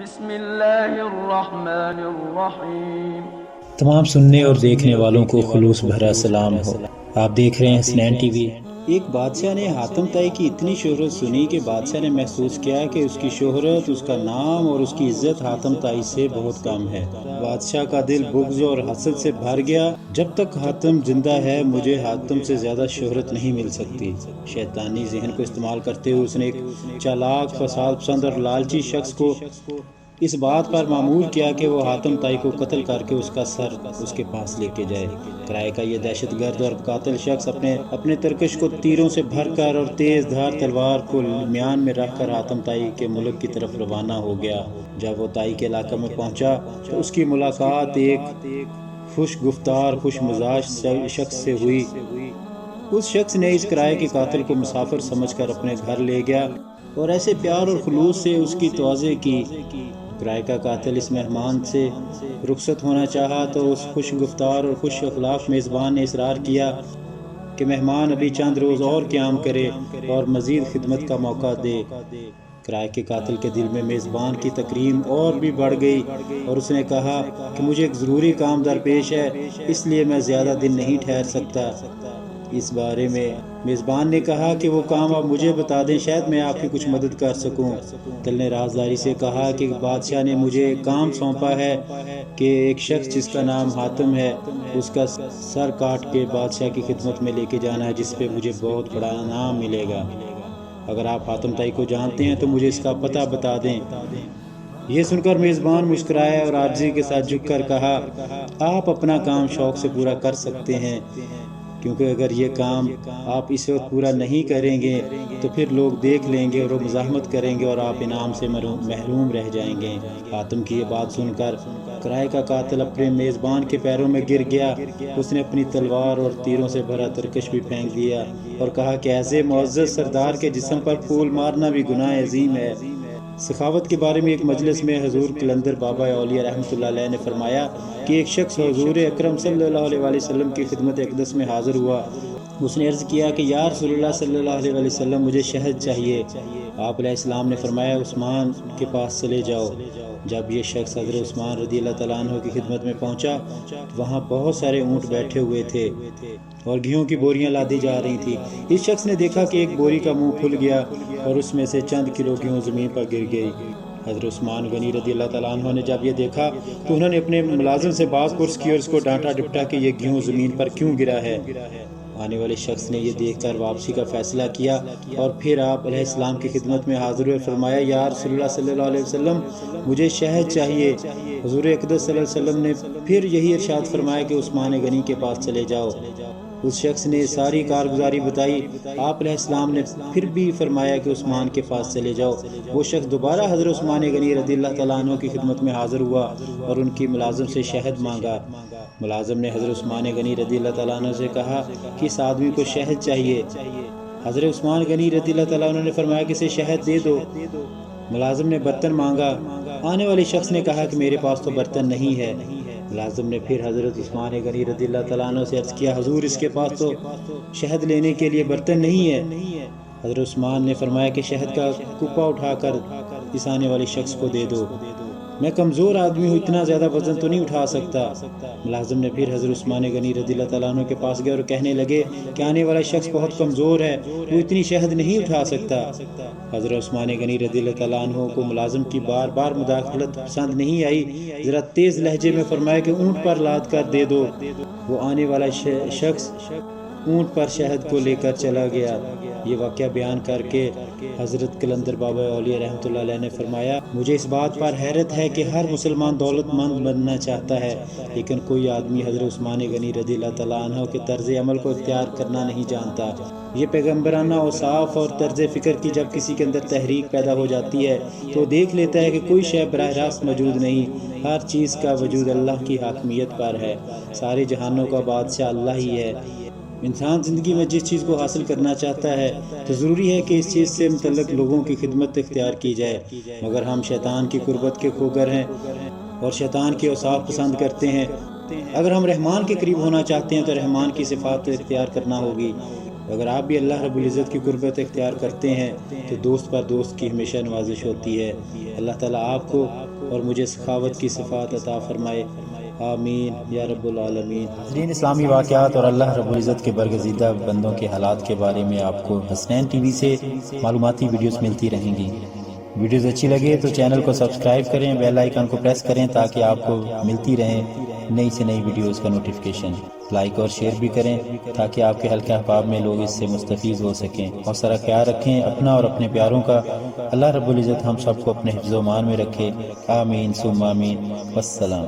بسم اللہ الرحمن الرحیم۔ تمام سننے اور دیکھنے والوں کو خلوص بھرا سلام ہو۔ آپ دیکھ رہے ہیں حسنین ٹی وی۔ ایک بادشاہ نے حاتم طائی کی اتنی شہرت سنی کہ بادشاہ نے محسوس کیا کہ اس کی شہرت، اس کا نام اور اس کی عزت حاتم طائی سے بہت کم ہے۔ بادشاہ کا دل بغض اور حسد سے بھر گیا۔ جب تک حاتم زندہ ہے مجھے حاتم سے زیادہ شہرت نہیں مل سکتی۔ شیطانی ذہن کو استعمال کرتے ہوئے اس نے ایک چالاک، فساد پسند اور لالچی شخص کو اس بات پر معمول کیا کہ وہ حاتم طائی کو قتل کر کے اس کا سر اس کے پاس لے کے جائے۔ کرائے کا یہ دہشت گرد اور قاتل شخص اپنے ترکش کو تیروں سے بھر کر اور تیز دھار تلوار کو میان میں رکھ کر حاتم طائی کے ملک کی طرف روانہ ہو گیا۔ جب وہ طائی کے علاقے میں پہنچا تو اس کی ملاقات ایک خوش گفتار، خوش مزاج شخص سے ہوئی۔ اس شخص نے اس کرائے کے قاتل کو مسافر سمجھ کر اپنے گھر لے گیا اور ایسے پیار اور خلوص سے اس کی توضیع کی۔ کرائے کا قاتل اس مہمان سے رخصت ہونا چاہا تو اس خوش گفتار اور خوش اخلاق میزبان نے اصرار کیا کہ مہمان ابھی چند روز اور قیام کرے اور مزید خدمت کا موقع دے۔ کرائے کے قاتل کے دل میں میزبان کی تکریم اور بھی بڑھ گئی اور اس نے کہا کہ مجھے ایک ضروری کام درپیش ہے، اس لیے میں زیادہ دن نہیں ٹھہر سکتا۔ اس بارے میں میزبان نے کہا کہ وہ کام آپ مجھے بتا دیں، شاید میں آپ کی کچھ مدد کر سکوں۔ قاتل نے رازداری سے کہا کہ بادشاہ نے مجھے ایک کام سونپا ہے کہ ایک شخص جس کا نام حاتم ہے اس کا سر کاٹ کے بادشاہ کی خدمت میں لے کے جانا ہے، جس پہ مجھے بہت بڑا انعام ملے گا۔ اگر آپ حاتم طائی کو جانتے ہیں تو مجھے اس کا پتہ بتا دیں۔ یہ سن کر میزبان مسکرایا اور عاجزی کے ساتھ جھک کر کہا، آپ اپنا کام شوق سے پورا کر سکتے ہیں، کیونکہ اگر یہ کام آپ اس وقت پورا نہیں کریں گے تو پھر لوگ دیکھ لیں گے اور وہ مزاحمت کریں گے اور آپ انعام سے محروم رہ جائیں گے۔ حاتم کی یہ بات سن کر کرائے کا قاتل اپنے میزبان کے پیروں میں گر گیا۔ اس نے اپنی تلوار اور تیروں سے بھرا ترکش بھی پھینک دیا اور کہا کہ ایسے معزز سردار کے جسم پر پھول مارنا بھی گناہ عظیم ہے۔ سخاوت کے بارے میں ایک مجلس میں حضور قلندر بابا اولیاء رحمۃ اللہ علیہ نے فرمایا کہ ایک شخص حضور اکرم صلی اللہ علیہ وسلم کی خدمت اقدس میں حاضر ہوا۔ اس نے عرض کیا کہ یا رسول اللہ صلی اللہ علیہ وسلم مجھے شہد چاہیے۔ آپ علیہ السلام نے فرمایا عثمان کے پاس چلے جاؤ۔ جب یہ شخص حضرت عثمان رضی اللہ تعالیٰ عنہ کی خدمت میں پہنچا وہاں بہت سارے اونٹ بیٹھے ہوئے تھے اور گھیوں کی بوریاں لادی جا رہی تھی۔ اس شخص نے دیکھا کہ ایک بوری کا منہ کھل گیا اور اس میں سے چند کلو گیہوں زمین پر گر گئی۔ حضرت عثمان غنی رضی اللہ تعالیٰ عنہ نے جب یہ دیکھا تو انہوں نے اپنے ملازم سے بات پرس کی اور اس کو ڈانٹا ڈپٹا کہ یہ گیہوں زمین پر کیوں گرا ہے۔ آنے والے شخص نے یہ دیکھ کر واپسی کا فیصلہ کیا اور پھر آپ علیہ السلام کی خدمت میں حاضر ہوئے، فرمایا یا رسول اللہ صلی اللہ علیہ وسلم مجھے شہد چاہیے۔ حضور اقدس صلی اللہ علیہ وسلم نے پھر یہی ارشاد فرمایا کہ عثمان غنی کے پاس چلے جاؤ۔ اس شخص نے ساری کارگزاری بتائی۔ آپ علیہ السلام نے پھر بھی فرمایا کہ عثمان کے پاس چلے جاؤ۔ وہ شخص دوبارہ حضرت عثمان غنی رضی اللہ تعالیٰ عنہ کی خدمت میں حاضر ہوا اور ان کی ملازم سے شہد مانگا۔ ملازم نے حضرت عثمان غنی رضی اللہ تعالیٰ عنہ سے کہا کہ اس آدمی کو شہد چاہیے۔ حضرت عثمان غنی رضی اللہ تعالیٰ عنہ نے فرمایا کہ اسے شہد دے دو۔ ملازم نے برتن مانگا۔ آنے والے شخص نے کہا کہ میرے پاس تو برتن نہیں ہے۔ ملازم نے پھر حضرت عثمان غنی رضی اللہ تعالیٰ عنہ سے عرض کیا حضور اس کے پاس تو شہد لینے کے لیے برتن نہیں ہے۔ حضرت عثمان نے فرمایا کہ شہد کا کپا اٹھا کر اس آنے والے شخص کو دے دو، میں کمزور آدمی ہوں، اتنا زیادہ وزن تو نہیں اٹھا سکتا۔ ملازم نے پھر حضرت عثمان غنی رضی اللہ تعالیٰ عنہ کے پاس گئے اور کہنے لگے کہ آنے والا شخص بہت کمزور ہے، وہ اتنی شہد نہیں اٹھا سکتا۔ حضرت عثمان غنی رضی اللہ تعالیٰ عنہ کو ملازم کی بار بار مداخلت پسند نہیں آئی، ذرا تیز لہجے میں فرمایا کہ اونٹ پر لاد کر دے دو۔ وہ آنے والا شخص اونٹ پر شہد کو لے کر چلا گیا۔ یہ واقعہ بیان کر کے حضرت قلندر بابا اولیاء رحمۃ اللہ علیہ نے فرمایا مجھے اس بات پر حیرت ہے کہ ہر مسلمان دولت مند بننا چاہتا ہے لیکن کوئی آدمی حضرت عثمان غنی رضی اللہ تعالیٰ عنہ کے طرز عمل کو اختیار کرنا نہیں جانتا۔ یہ پیغمبرانہ اوصاف اور طرز فکر کی جب کسی کے اندر تحریک پیدا ہو جاتی ہے تو دیکھ لیتا ہے کہ کوئی شے براہ راست موجود نہیں، ہر چیز کا وجود اللہ کی حاکمیت پر ہے، سارے جہانوں کا بادشاہ اللہ ہی ہے۔ انسان زندگی میں جس چیز کو حاصل کرنا چاہتا ہے تو ضروری ہے کہ اس چیز سے متعلق لوگوں کی خدمت اختیار کی جائے، مگر ہم شیطان کی قربت کے خوگر ہیں اور شیطان کے اوصاف پسند کرتے ہیں۔ اگر ہم رحمان کے قریب ہونا چاہتے ہیں تو رحمان کی صفات اختیار کرنا ہوگی۔ اگر آپ بھی اللہ رب العزت کی قربت اختیار کرتے ہیں تو دوست پر دوست کی ہمیشہ نوازش ہوتی ہے۔ اللہ تعالیٰ آپ کو اور مجھے سخاوت کی صفات عطا فرمائے، آمین یا رب العالمین۔ ناظرین، اسلامی واقعات اور اللہ رب العزت کے برگزیدہ بندوں کے حالات کے بارے میں آپ کو حسنین ٹی وی سے معلوماتی ویڈیوز ملتی رہیں گی۔ ویڈیوز اچھی لگے تو چینل کو سبسکرائب کریں، بیل آئیکن کو پریس کریں تاکہ آپ کو ملتی رہیں نئی سے نئی ویڈیوز کا نوٹیفیکیشن۔ لائک اور شیئر بھی کریں تاکہ آپ کے حلقہ احباب میں لوگ اس سے مستفیض ہو سکیں۔ اور سارا خیال رکھیں اپنا اور اپنے پیاروں کا۔ اللہ رب العزت ہم سب کو اپنے حفظ و امان میں رکھے، آمین ثم آمین، والسلام۔